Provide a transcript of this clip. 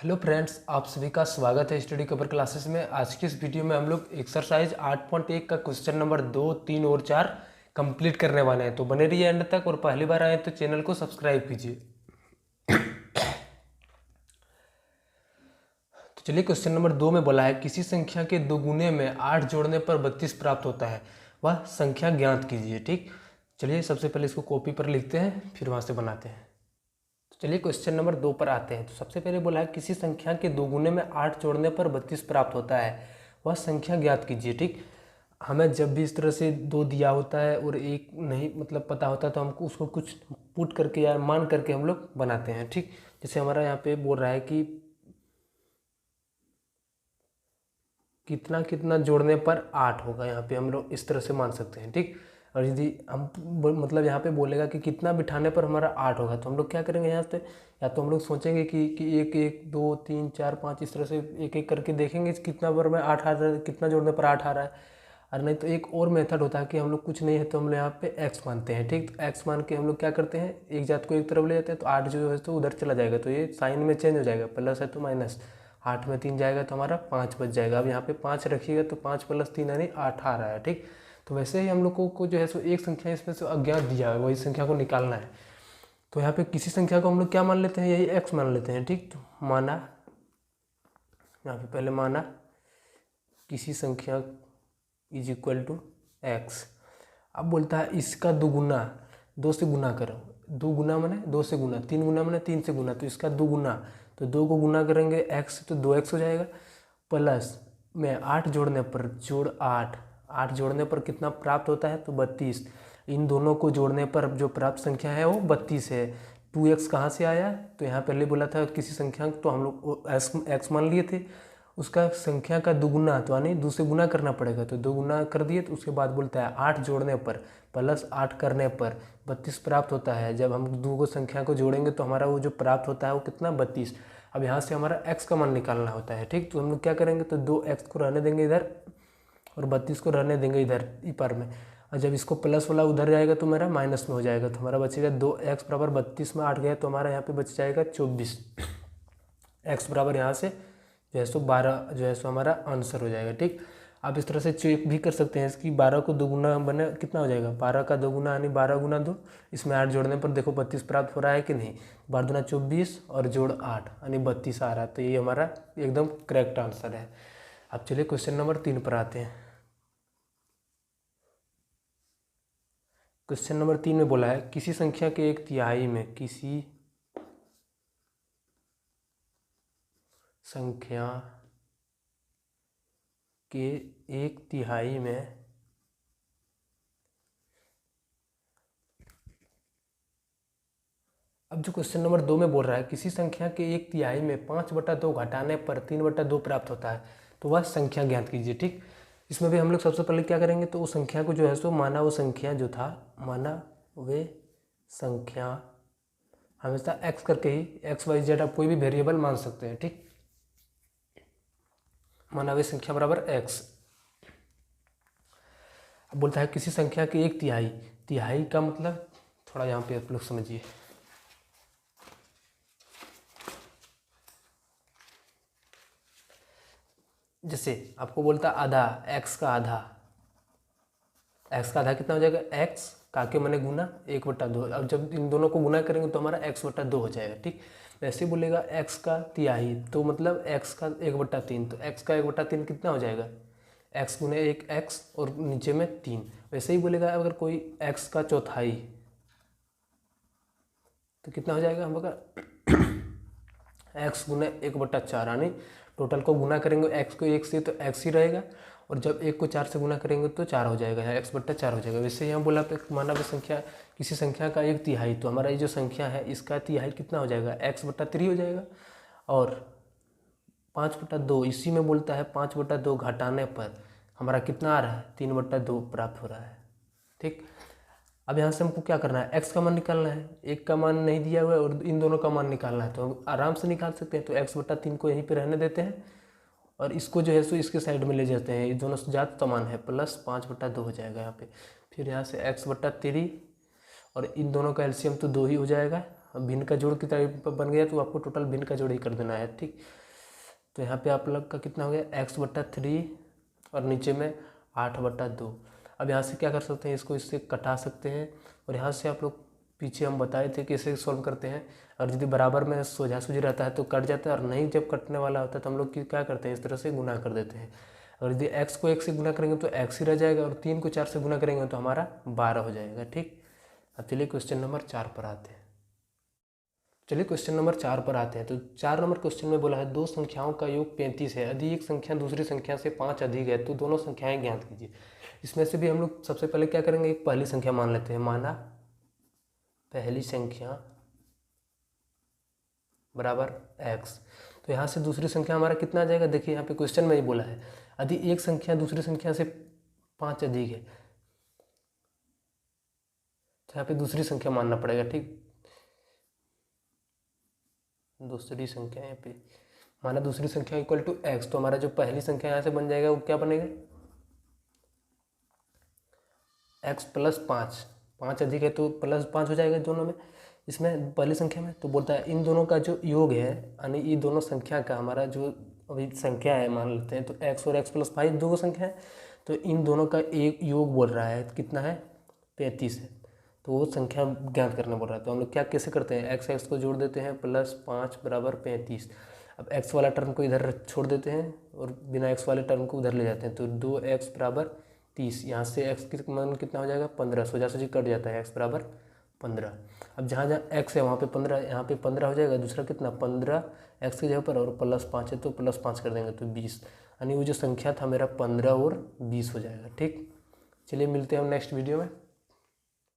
Hello friends, आप सभी का स्वागत है स्टडी कवर क्लासेस में। आज की इस वीडियो में हम लोग एक्सरसाइज 8.1 का क्वेश्चन नंबर 2, 3 और 4 कंप्लीट करने वाले हैं। तो बने रहिए एंड तक, और पहली बार आए तो चैनल को सब्सक्राइब कीजिए। तो चलिए, क्वेश्चन नंबर 2 में बोला है किसी संख्या के दोगुने में 8 जोड़ने पर 32 प्राप्त होता है, वह संख्या ज्ञात कीजिए। ठीक, चलिए सबसे पहले इसको कॉपी पर लिखते हैं, फिर वहाँ से बनाते हैं। चलिए क्वेश्चन नंबर 2 पर आते हैं। तो सबसे पहले बोला है किसी संख्या के दोगुने में 8 जोड़ने पर 32 प्राप्त होता है, वह संख्या ज्ञात कीजिए। ठीक, हमें जब भी इस तरह से दो दिया होता है और एक नहीं मतलब पता होता है, तो हमको उसको कुछ पुट करके या मान करके हम लोग बनाते हैं। ठीक, जैसे हमारा यहाँ पे बोल रहा है कि कितना कितना जोड़ने पर 8 होगा, यहाँ पे हम लोग इस तरह से मान सकते हैं। ठीक, और यदि हम मतलब यहाँ पे बोलेगा कि कितना बिठाने पर हमारा 8 होगा, तो हम लोग क्या करेंगे यहाँ से, या तो हम लोग सोचेंगे कि 1 1 2 3 4 5 इस तरह से एक एक करके देखेंगे कितना पर में 8 आ रहा है, कितना जोड़ने पर 8 आ रहा है। और नहीं तो एक और मेथड होता है कि हम लोग कुछ नहीं है तो हम लोग यहाँ पे x मानते हैं। ठीक, तो x मान के हम लोग क्या करते हैं, एक जात को एक तरफ ले जाते हैं, तो 8 जो है तो उधर चला जाएगा, तो ये साइन में चेंज हो जाएगा, प्लस है तो माइनस, 8 में 3 जाएगा तो हमारा 5 बच जाएगा। अब यहाँ पे 5 रखिएगा तो 5 + 3 यानी 8 आ रहा है। ठीक, तो वैसे ही हम लोगों को जो है सो एक संख्या इसमें से अज्ञात दिया है, वही संख्या को निकालना है। तो यहाँ पे किसी संख्या को हम लोग क्या मान लेते हैं, यही x मान लेते हैं। ठीक, तो माना, यहाँ पे पहले माना किसी संख्या इज इक्वल टू x। अब बोलता है इसका दोगुना, 2 से गुना करो। 2 गुना मैंने 2 से गुना, 3 गुना मैंने 3 से गुना, तो इसका 2 गुना, तो 2 को गुना करेंगे x से तो 2x हो जाएगा, प्लस में 8 जोड़ने पर जोड़ 8 जोड़ने पर कितना प्राप्त होता है, तो 32। इन दोनों को जोड़ने पर जो प्राप्त संख्या है वो 32 है। 2x कहाँ से आया, तो यहाँ पहले बोला था किसी संख्या, तो हम लोग x मान लिए थे, उसका संख्या का दुगुना, तो यानी 2 से गुना करना पड़ेगा, तो 2 गुना कर दिए। तो उसके बाद बोलता है 8 जोड़ने पर प्लस 8 करने पर 32 प्राप्त होता है। जब हम दो को संख्या को जोड़ेंगे तो हमारा वो जो प्राप्त होता है वो कितना, 32। अब यहाँ से हमारा x का मान निकालना होता है। ठीक, तो हम लोग क्या करेंगे, तो 2x को रहने देंगे इधर और 32 को रहने देंगे इधर ऊपर में, और जब इसको प्लस वाला उधर जाएगा तो मेरा माइनस में हो जाएगा, तो हमारा बचेगा 2x बराबर 32 में 8 गया, तो हमारा यहाँ पे बच जाएगा 24। x बराबर यहाँ से जो है सो 12 जो है सो हमारा आंसर हो जाएगा। ठीक, आप इस तरह से चेक भी कर सकते हैं इसकी, 12 को 2 गुना बने कितना हो जाएगा, 12 का 2 गुना यानी 12 गुना 2, इसमें 8 जोड़ने पर देखो 32 प्राप्त हो रहा है कि नहीं, 12 दूना 24 और जोड़ 8 यानी 32 आ रहा है। तो ये हमारा एकदम करेक्ट आंसर है। अब चलिए क्वेश्चन नंबर 3 पर आते हैं। क्वेश्चन नंबर 3 में बोला है किसी संख्या के 1/3 में, किसी संख्या के 1/3 में अब जो क्वेश्चन नंबर 2 में बोल रहा है किसी संख्या के 1/3 में 5/2 घटाने पर 3/2 प्राप्त होता है, तो वह संख्या ज्ञात कीजिए। ठीक, इसमें भी हम लोग सबसे पहले क्या करेंगे, तो उस संख्या को जो है सो माना वो संख्या जो था, माना वे संख्या हमेशा x करके ही x y z आप कोई भी वेरिएबल मान सकते हैं। ठीक, माना वे संख्या बराबर x। अब बोलता है किसी संख्या के 1/3, तिहाई का मतलब थोड़ा यहाँ पे आप लोग समझिए, जैसे आपको बोलता आधा, x का आधा, x का आधा कितना हो जाएगा, x का के मैंने गुना 1/2। अब जब इन दोनों को गुना करेंगे तो हमारा x/2 हो जाएगा। ठीक, वैसे बोलेगा x का तिहाई, तो मतलब x का 1/3, तो x का 1/3 कितना हो जाएगा, x गुने 1 x और नीचे में 3। वैसे ही बोलेगा अगर कोई x का चौथाई, तो कितना हो जाएगा हम लोग x गुने 1/4, यानी टोटल को गुना करेंगे x को 1 से तो x ही रहेगा, और जब 1 को 4 से गुना करेंगे तो 4 हो जाएगा, x/4 हो जाएगा। वैसे यहाँ बोला पे माना भी संख्या किसी संख्या का 1/3, तो हमारा ये जो संख्या है इसका तिहाई कितना हो जाएगा, x/3 हो जाएगा। और 5/2 इसी में बोलता है 5/2 घटाने पर हमारा कितना आ रहा है, 3/2 प्राप्त हो रहा है। ठीक, अब यहाँ से हमको क्या करना है, x का मान निकालना है, एक का मान नहीं दिया हुआ है और इन दोनों का मान निकालना है, तो हम आराम से निकाल सकते हैं। तो x/3 को यहीं पे रहने देते हैं और इसको जो है सो इसके साइड में ले जाते हैं, ये दोनों जात समान है, प्लस 5/2 हो जाएगा यहाँ पे। फिर यहाँ से x/3 और इन दोनों का एलसीएम तो 2 ही हो जाएगा, भिन्न का जोड़ की तरह बन गया तो आपको टोटल भिन्न का जोड़ ही कर देना है, ठीक। तो यहाँ पे आप लोग का कितना हो गया x/3 और नीचे में 8/2। अब यहाँ से क्या कर सकते हैं, इसको इससे कटा सकते हैं और यहाँ से आप लोग पीछे हम बताए थे कि इसे सॉल्व करते हैं। और यदि बराबर में सोझा रहता है तो कट जाता है, और नहीं जब कटने वाला होता है तो हम लोग क्या करते हैं, इस तरह से गुना कर देते हैं। और यदि x को 1 से गुना करेंगे तो x ही रह जाएगा, और 3 को 4 से गुना करेंगे तो हमारा 12 हो जाएगा, ठीक। अब चलिए क्वेश्चन नंबर 4 पर आते हैं। चलिए क्वेश्चन नंबर 4 पर आते हैं। तो 4 नंबर क्वेश्चन में बोला है दो संख्याओं का योग 35 है, यदि एक संख्या दूसरी संख्या से 5 अधिक है तो दोनों संख्याएं ज्ञात कीजिए। इसमें से भी हम लोग सबसे पहले क्या करेंगे, एक पहली संख्या मान लेते हैं। माना पहली संख्या बराबर x। तो यहाँ से दूसरी संख्या हमारा कितना आ जाएगा, देखिए यहाँ पे क्वेश्चन में ही बोला है यदि एक संख्या दूसरी संख्या से 5 अधिक है, तो यहाँ पे दूसरी संख्या मानना पड़ेगा, ठीक। दूसरी संख्या यहाँ पे माना दूसरी संख्या इक्वल टू x, तो हमारा जो पहली संख्या यहाँ से बन जाएगा वो क्या बनेगा, x + 5। 5 अधिक है तो +5 हो जाएगा दोनों में, इसमें पहली संख्या में। तो बोलता है इन दोनों का जो योग है, यानी ये दोनों संख्या का हमारा जो अभी संख्या है मान लेते हैं, तो x और x + 5 दो संख्या है, तो इन दोनों का एक योग बोल रहा है कितना है, 35 है। तो वो संख्या ज्ञात करना बोल रहा है। तो हम लोग क्या कैसे करते हैं, x को जोड़ देते हैं, +5 = 35। अब x वाला टर्म को इधर छोड़ देते हैं और बिना x वाले टर्म को उधर ले जाते हैं, तो 2x = 30। यहाँ से x की मान कितना हो जाएगा, 15। सोजा कट जाता है, x = 15। अब जहाँ जहाँ x है वहाँ पे 15, यहाँ पे 15 हो जाएगा। दूसरा कितना, 15 x की जगह पर, और +5 है तो +5 कर देंगे तो 20, यानी वो जो संख्या था मेरा 15 और 20 हो जाएगा, ठीक। चलिए मिलते हैं हम नेक्स्ट वीडियो में।